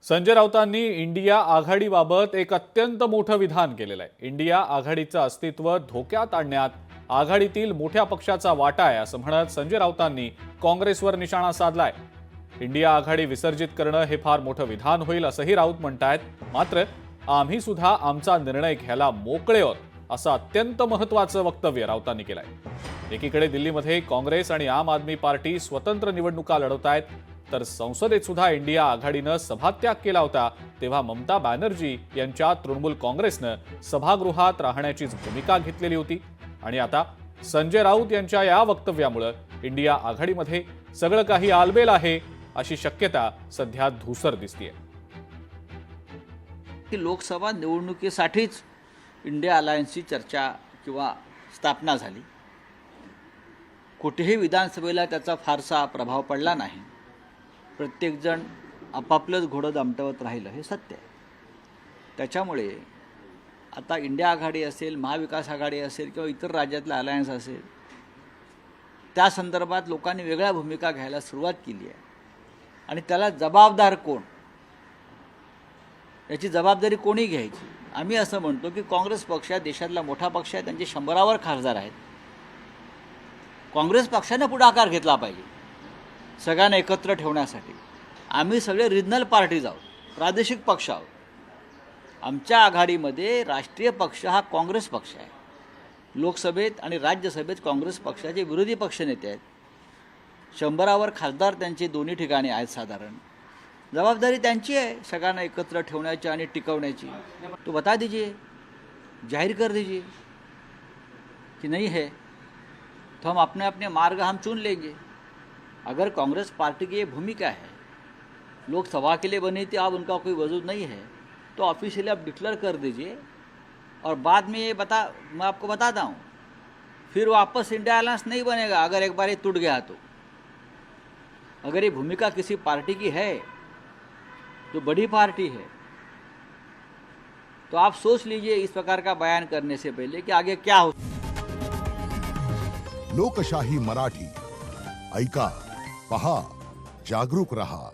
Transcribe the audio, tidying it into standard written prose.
Sanjay राऊतांनी India आघाडीबाबत एक अत्यंत मोठं विधान केलेलं आहे। इंडिया आघाडीचं अस्तित्व धोक्यात आणण्यात आघाडीतील मोठ्या पक्षाचा वाटा आहे असं म्हणत संजय राऊतांनी काँग्रेसवर निशाणा साधलाय। इंडिया आघाडी विसर्जित करणं हे फार मोठं विधान होईल असंही राऊत म्हणतायत। मात्र आम्ही सुद्धा आमचा निर्णय घ्यायला मोकळे आहोत असं अत्यंत महत्त्वाचं वक्तव्य राऊतांनी केलंय। एकीकडे दिल्लीमध्ये काँग्रेस आणि आम आदमी पार्टी स्वतंत्र निवडणुका लढवतायत, तर संसदेत सुद्धा इंडिया आघाडीनं सभात्याग केला होता, तेव्हा ममता बॅनर्जी यांच्या तृणमूल काँग्रेसनं सभागृहात राहण्याचीच भूमिका घेतलेली होती। आणि आता संजय राऊत यांच्या या वक्तव्यामुळे इंडिया आघाडीमध्ये सगळं काही आलबेल आहे अशी शक्यता सध्या धूसर दिसतेय। लोकसभा निवडणुकीसाठीच इंडिया अलायन्सची चर्चा किंवा स्थापना झाली। कुठेही विधानसभेला त्याचा फारसा प्रभाव पडला नाही। प्रत्येकजण आपापलंच घोडं दामटवत राहिलं हे सत्य आहे। त्याच्यामुळे आता इंडिया आघाडी असेल, महाविकास आघाडी असेल किंवा इतर राज्यातला अलायन्स असेल, त्या संदर्भात लोकांनी वेगळ्या भूमिका घ्यायला सुरुवात केली आहे। आणि त्याला जबाबदार कोण, याची जबाबदारी कोणी घ्यायची? आम्ही असं म्हणतो की काँग्रेस पक्ष देशातला मोठा पक्ष आहे, त्यांचे 100वर खासदार आहेत। काँग्रेस पक्षाने पुढाकार घेतला पाहिजे सगळ्यांना एकत्र ठेवण्यासाठी। आम्ही सगळे रिजनल पार्टीज आहोत, प्रादेशिक पक्ष आहोत। आमच्या आघाडीमध्ये राष्ट्रीय पक्ष हा काँग्रेस पक्ष आहे। लोकसभेत आणि राज्यसभेत काँग्रेस पक्षाचे विरोधी पक्षनेते आहेत। 100वर खासदार त्यांचे दोन्ही ठिकाणी आहेत। साधारण जबाबदारी त्यांची आहे सगळ्यांना एकत्र ठेवण्याची आणि टिकवण्याची। तो बता दीजिए, जाहिर कर दीजिए कि नहीं है तो हम अपने अपने मार्ग हम चुन लेंगे। अगर कांग्रेस पार्टी की ये भूमिका है, लोकसभा के लिए बनी थी, अब उनका कोई वजूद नहीं है, तो ऑफिशियली आप डिक्लेयर कर दीजिए। और बाद में ये मैं आपको बताता हूँ, फिर वापस इंडिया अलायंस नहीं बनेगा अगर एक बार ये टूट गया तो। अगर ये भूमिका किसी पार्टी की है जो बड़ी पार्टी है, तो आप सोच लीजिए इस प्रकार का बयान करने से पहले कि आगे क्या हो। लोकशाही मराठी ऐका, पहा, जागरूक रहा।